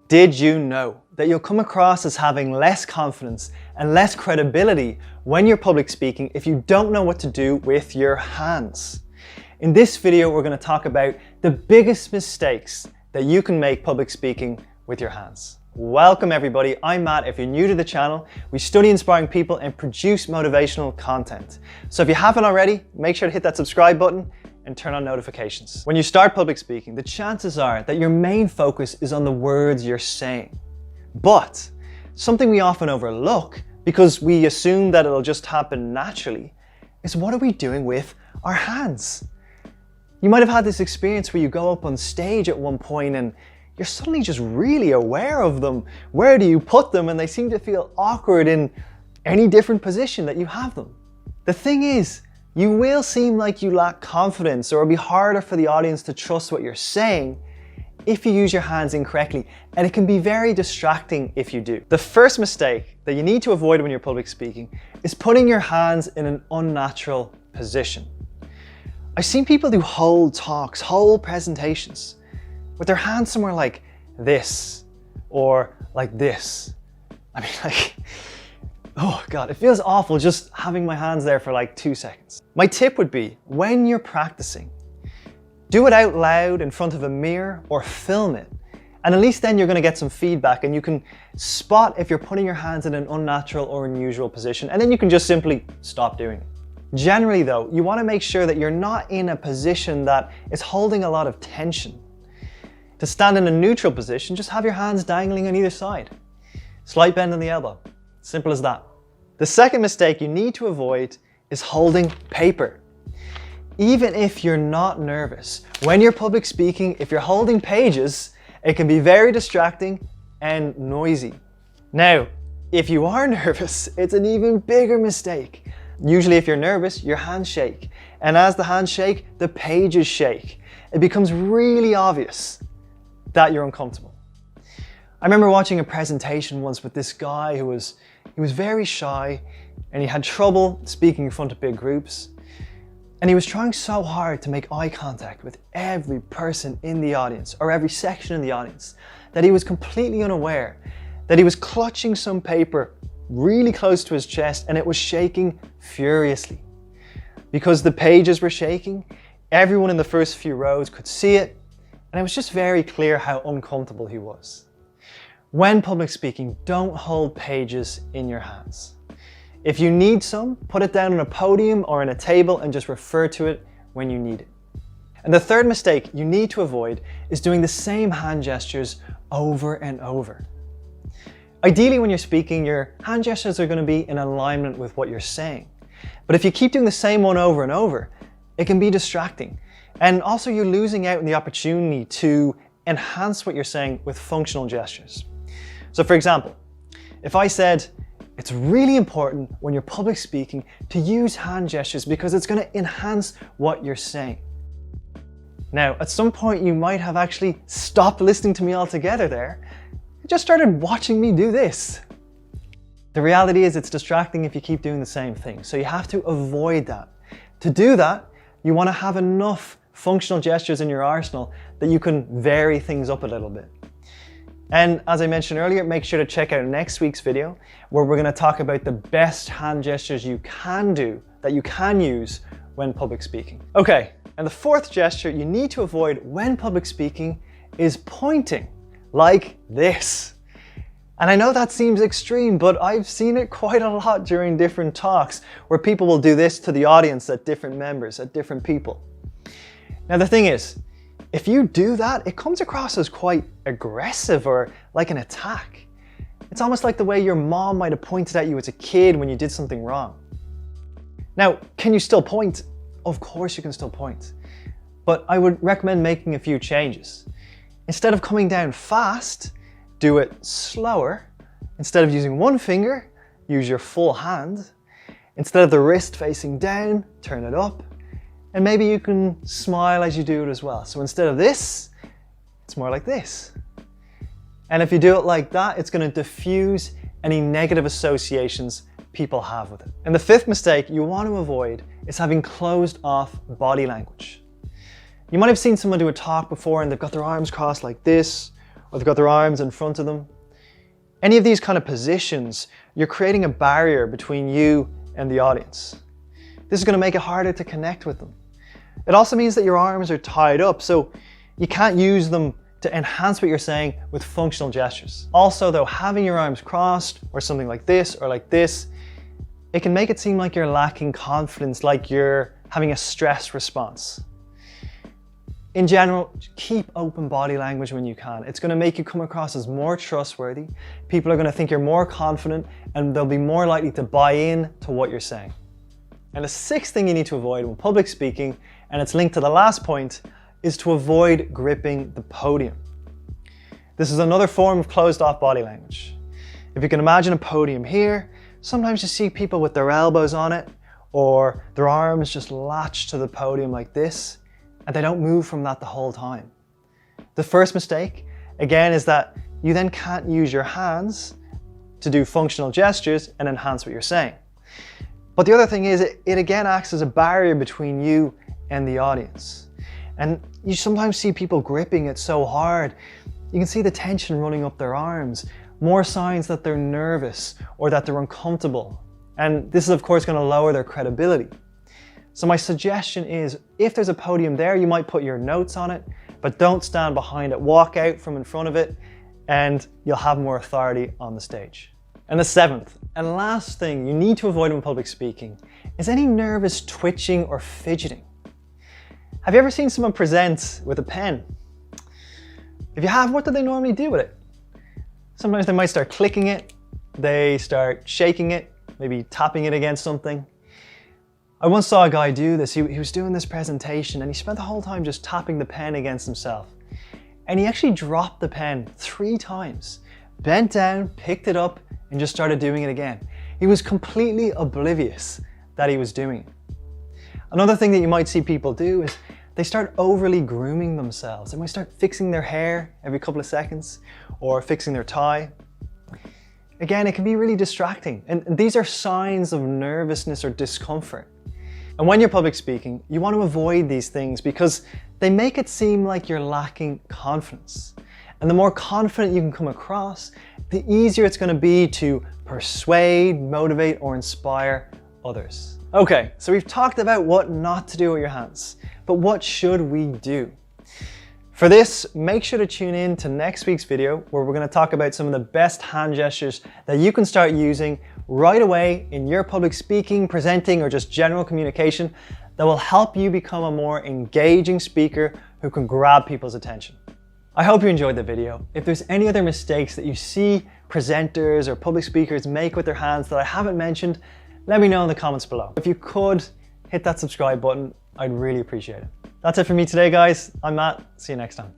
Did you know that you'll come across as having less confidence and less credibility when you're public speaking if you don't know what to do with your hands? In this video, we're going to talk about the biggest mistakes that you can make public speaking with your hands. Welcome everybody, I'm Matt. If you're new to the channel, we study inspiring people and produce motivational content. So if you haven't already, make sure to hit that subscribe button and turn on notifications. When you start public speaking, the chances are that your main focus is on the words you're saying. But something we often overlook, because we assume that it'll just happen naturally, is what are we doing with our hands? You might have had this experience where you go up on stage at one point and you're suddenly just really aware of them. Where do you put them? And they seem to feel awkward in any different position that you have them. The thing is, you will seem like you lack confidence, or it'll be harder for the audience to trust what you're saying if you use your hands incorrectly, and it can be very distracting if you do. The first mistake that you need to avoid when you're public speaking is putting your hands in an unnatural position. I've seen people do whole talks, whole presentations, with their hands somewhere like this, or like this. I mean, like, oh God, it feels awful just having my hands there for like 2 seconds. My tip would be, when you're practicing, do it out loud in front of a mirror or film it. And at least then you're gonna get some feedback and you can spot if you're putting your hands in an unnatural or unusual position, and then you can just simply stop doing it. Generally though, you wanna make sure that you're not in a position that is holding a lot of tension. To stand in a neutral position, just have your hands dangling on either side. Slight bend in the elbow. Simple as that. The second mistake you need to avoid is holding paper. Even if you're not nervous, when you're public speaking, if you're holding pages, it can be very distracting and noisy. Now, if you are nervous, it's an even bigger mistake. Usually if you're nervous, your hands shake. And as the hands shake, the pages shake. It becomes really obvious that you're uncomfortable. I remember watching a presentation once with this guy who was very shy and he had trouble speaking in front of big groups. And he was trying so hard to make eye contact with every person in the audience, or every section in the audience, that he was completely unaware that he was clutching some paper really close to his chest and it was shaking furiously. Because the pages were shaking, everyone in the first few rows could see it, and it was just very clear how uncomfortable he was. When public speaking, don't hold pages in your hands. If you need some, put it down on a podium or on a table and just refer to it when you need it. And the third mistake you need to avoid is doing the same hand gestures over and over. Ideally, when you're speaking, your hand gestures are going to be in alignment with what you're saying. But if you keep doing the same one over and over, it can be distracting. And also you're losing out on the opportunity to enhance what you're saying with functional gestures. So for example, if I said, it's really important when you're public speaking to use hand gestures because it's going to enhance what you're saying. Now, at some point you might have actually stopped listening to me altogether there. You just started watching me do this. The reality is it's distracting if you keep doing the same thing. So you have to avoid that. To do that, you want to have enough functional gestures in your arsenal that you can vary things up a little bit. And as I mentioned earlier, make sure to check out next week's video where we're going to talk about the best hand gestures you can do, that you can use when public speaking. Okay, and the fourth gesture you need to avoid when public speaking is pointing like this. And I know that seems extreme, but I've seen it quite a lot during different talks where people will do this to the audience at different members, at different people. Now the thing is, if you do that, it comes across as quite aggressive or like an attack. It's almost like the way your mom might have pointed at you as a kid when you did something wrong. Now, can you still point? Of course you can still point, but I would recommend making a few changes. Instead of coming down fast, do it slower. Instead of using one finger, use your full hand. Instead of the wrist facing down, turn it up. And maybe you can smile as you do it as well. So instead of this, it's more like this. And if you do it like that, it's going to diffuse any negative associations people have with it. And the fifth mistake you want to avoid is having closed off body language. You might have seen someone do a talk before and they've got their arms crossed like this, or they've got their arms in front of them. Any of these kind of positions, you're creating a barrier between you and the audience. This is going to make it harder to connect with them. It also means that your arms are tied up, so you can't use them to enhance what you're saying with functional gestures. Also though, having your arms crossed or something like this or like this, it can make it seem like you're lacking confidence, like you're having a stress response. In general, keep open body language when you can. It's going to make you come across as more trustworthy. People are going to think you're more confident and they'll be more likely to buy in to what you're saying. And the sixth thing you need to avoid when public speaking, and it's linked to the last point, is to avoid gripping the podium. This is another form of closed off body language. If you can imagine a podium here, sometimes you see people with their elbows on it or their arms just latched to the podium like this, and they don't move from that the whole time. The first mistake, again, is that you then can't use your hands to do functional gestures and enhance what you're saying. But the other thing is, it again acts as a barrier between you and the audience. And you sometimes see people gripping it so hard, you can see the tension running up their arms, more signs that they're nervous or that they're uncomfortable. And this is of course going to lower their credibility. So my suggestion is, if there's a podium there, you might put your notes on it, but don't stand behind it. Walk out from in front of it and you'll have more authority on the stage. And the seventh and last thing you need to avoid when public speaking is any nervous twitching or fidgeting. Have you ever seen someone present with a pen? If you have, what do they normally do with it? Sometimes they might start clicking it, they start shaking it, maybe tapping it against something. I once saw a guy do this. He was doing this presentation and he spent the whole time just tapping the pen against himself. And he actually dropped the pen 3 times, bent down, picked it up, and just started doing it again. He was completely oblivious that he was doing it. Another thing that you might see people do is they start overly grooming themselves. They might start fixing their hair every couple of seconds or fixing their tie. Again, it can be really distracting. And these are signs of nervousness or discomfort. And when you're public speaking, you want to avoid these things because they make it seem like you're lacking confidence. And the more confident you can come across, the easier it's going to be to persuade, motivate, or inspire others. Okay, so we've talked about what not to do with your hands, but what should we do? For this, make sure to tune in to next week's video where we're going to talk about some of the best hand gestures that you can start using right away in your public speaking, presenting, or just general communication that will help you become a more engaging speaker who can grab people's attention. I hope you enjoyed the video. If there's any other mistakes that you see presenters or public speakers make with their hands that I haven't mentioned, let me know in the comments below. If you could, hit that subscribe button. I'd really appreciate it. That's it for me today, guys. I'm Matt. See you next time.